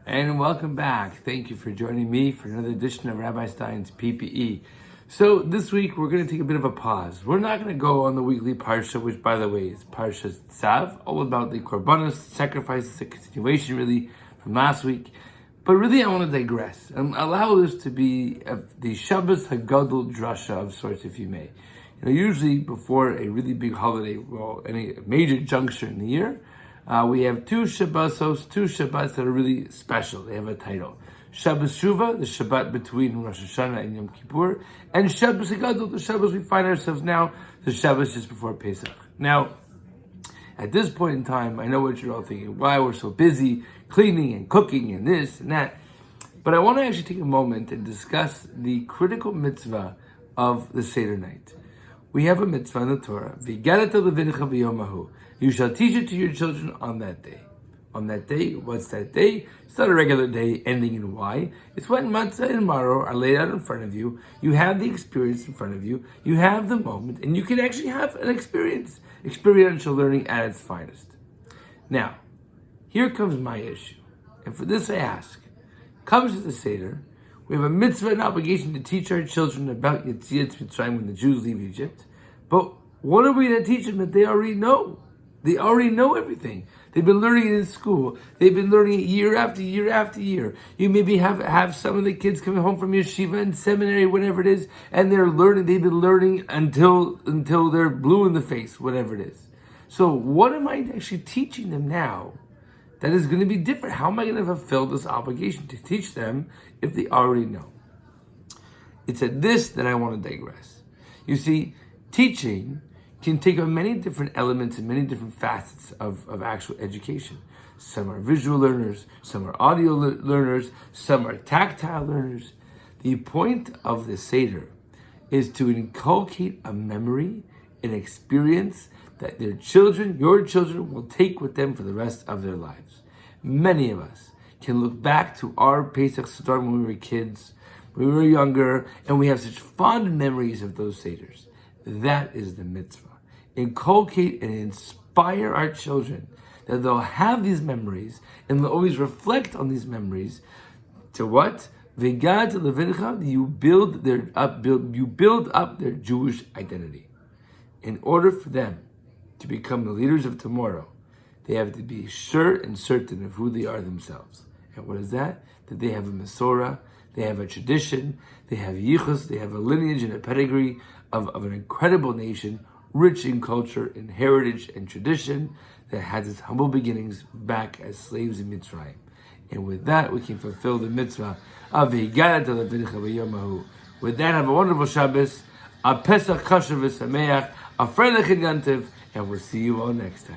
And welcome back. Thank you for joining me for another edition of Rabbi Stein's PPE. So this week we're going to take a bit of a pause. We're not going to go on the weekly Parsha, which by the way is Parsha Tzav, all about the Korbanos, sacrifices, a continuation really from last week. But really I want to digress and allow this to be the Shabbos HaGadol drasha of sorts, if you may. Usually before a really big holiday, well, any major juncture in the year, we have two Shabbats that are really special. They have a title. Shabbos Shuvah, the Shabbat between Rosh Hashanah and Yom Kippur, and Shabbos HaGadol, the Shabbos we find ourselves now, the Shabbos just before Pesach. Now, at this point in time, I know what you're all thinking, why we're so busy cleaning and cooking and this and that. But I want to actually take a moment and discuss the critical mitzvah of the Seder night. We have a mitzvah in the Torah. V'yigadat levincha b'yom hahu. You shall teach it to your children on that day. On that day, what's that day? It's not a regular day ending in Y. It's when matzah and maror are laid out in front of you. You have the experience in front of you. You have the moment, and you can actually have an experiential learning at its finest. Now, here comes my issue. And for this I ask, comes to the Seder, we have a mitzvah and obligation to teach our children about Yetziat Mitzrayim when the Jews leave Egypt. But what are we going to teach them that they already know? They already know everything. They've been learning it in school. They've been learning it year after year after year. You maybe have some of the kids coming home from yeshiva and seminary, whatever it is, and they're learning. They've been learning until they're blue in the face, whatever it is. So what am I actually teaching them now that is going to be different? How am I going to fulfill this obligation to teach them if they already know? It's at this that I want to digress. You see, teaching can take on many different elements and many different facets of actual education. Some are visual learners, some are audio learners, some are tactile learners. The point of the Seder is to inculcate a memory, an experience that their children, your children, will take with them for the rest of their lives. Many of us can look back to our Pesach Seder when we were kids, when we were younger, and we have such fond memories of those Seders. That is the mitzvah. Inculcate and inspire our children that they'll have these memories and they'll always reflect on these memories. To what? V'gad levincha, you build up their Jewish identity. In order for them to become the leaders of tomorrow, they have to be sure and certain of who they are themselves. And what is that? That they have a Masorah, they have a tradition, they have yichus, they have a lineage and a pedigree of an incredible nation, rich in culture, in heritage and tradition, that has its humble beginnings back as slaves in Mitzrayim. And with that, we can fulfill the mitzvah of V'yigadat levincha b'yom hahu. With that, have a wonderful Shabbos, a Pesach kosher v'sameach, a Freilich and Yantiv, and we'll see you all next time.